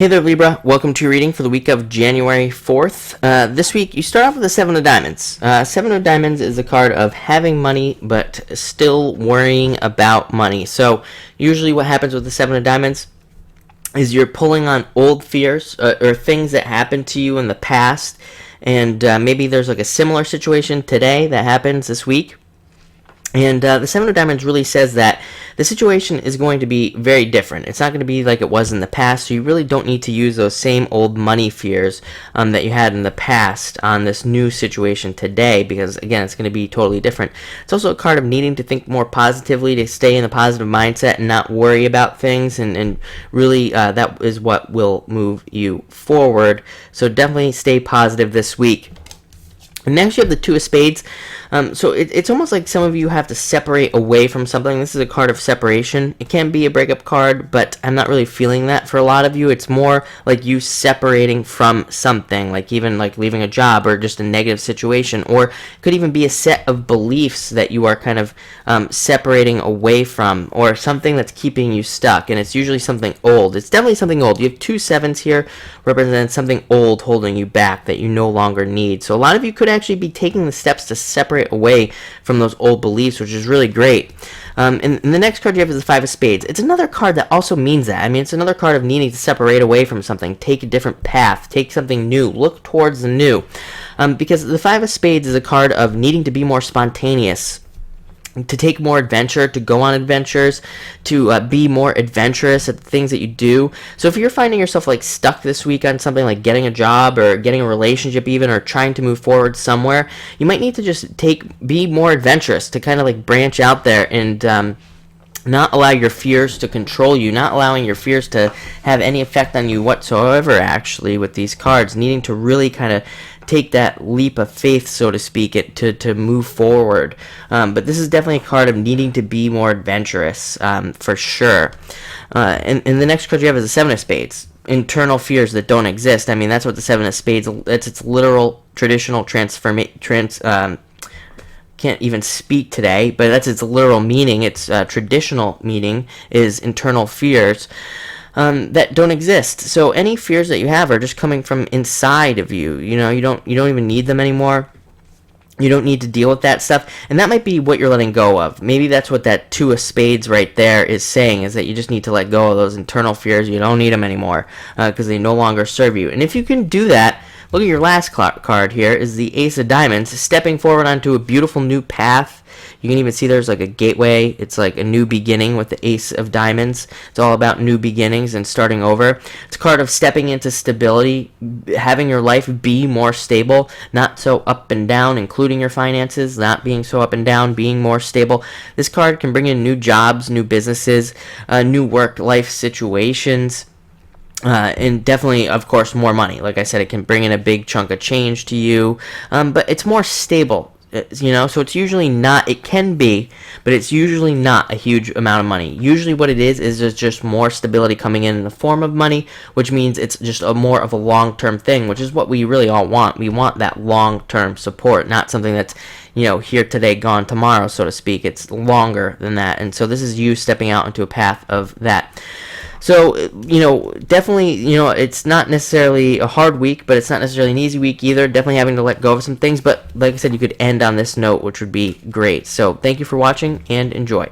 Hey there, Libra. Welcome to your reading for the week of January 4th. This week, you start off with the Seven of Diamonds. Seven of Diamonds is a card of having money, but still worrying about money. So, usually what happens with the Seven of Diamonds is you're pulling on old fears or things that happened to you in the past. And maybe there's like a similar situation today that happens this week. And the Seven of Diamonds really says that the situation is going to be very different. It's not going to be like it was in the past, so you really don't need to use those same old money fears that you had in the past on this new situation today, because, again, it's going to be totally different. It's also a card of needing to think more positively, to stay in a positive mindset and not worry about things, and really that is what will move you forward. So definitely stay positive this week. And next you have the Two of Spades. So it's almost like some of you have to separate away from something. This is a card of separation. It can be a breakup card, but I'm not really feeling that for a lot of you. It's more like you separating from something, like even like leaving a job or just a negative situation, or it could even be a set of beliefs that you are kind of separating away from, or something that's keeping you stuck. And it's usually something old. It's definitely something old. You have two sevens here, represent something old holding you back that you no longer need. So a lot of you could actually be taking the steps to separate away from those old beliefs, which is really great. And the next card you have is the Five of Spades. It's another card that also means that. I mean, it's another card of needing to separate away from something, take a different path, take something new, look towards the new. Because the Five of Spades is a card of needing to be more spontaneous, to take more adventure, to go on adventures, to be more adventurous at the things that you do. So if you're finding yourself like stuck this week on something like getting a job or getting a relationship even, or trying to move forward somewhere, you might need to just be more adventurous, to kind of like branch out there and not allow your fears to control you, not allowing your fears to have any effect on you whatsoever, actually, with these cards, needing to really kind of take that leap of faith, so to speak, to move forward. But this is definitely a card of needing to be more adventurous, for sure. And the next card you have is the Seven of Spades. Internal fears that don't exist. I mean, that's what the Seven of Spades, that's its literal, traditional can't even speak today, but that's its literal meaning. Its traditional meaning is internal fears that don't exist. So any fears that you have are just coming from inside of you. You know, you don't even need them anymore. You don't need to deal with that stuff, and that might be what you're letting go of. Maybe that's what that Two of Spades right there is saying, is that you just need to let go of those internal fears. You don't need them anymore because they no longer serve you. And if you can do that, look at your last card here, is the Ace of Diamonds, stepping forward onto a beautiful new path. You can even see there's like a gateway. It's like a new beginning with the Ace of Diamonds. It's all about new beginnings and starting over. It's a card of stepping into stability, having your life be more stable, not so up and down, including your finances, not being so up and down, being more stable. This card can bring in new jobs, new businesses, new work-life situations. And definitely, of course, more money. Like I said, it can bring in a big chunk of change to you, but it's more stable, so it's usually not, it can be, but it's usually not a huge amount of money. Usually what it is just more stability coming in the form of money, which means it's just more of a long-term thing, which is what we really all want. We want that long-term support, not something that's, here today, gone tomorrow, so to speak. It's longer than that, and so this is you stepping out into a path of that. So, definitely, it's not necessarily a hard week, but it's not necessarily an easy week either. Definitely having to let go of some things, but like I said, you could end on this note, which would be great. So, thank you for watching, and enjoy.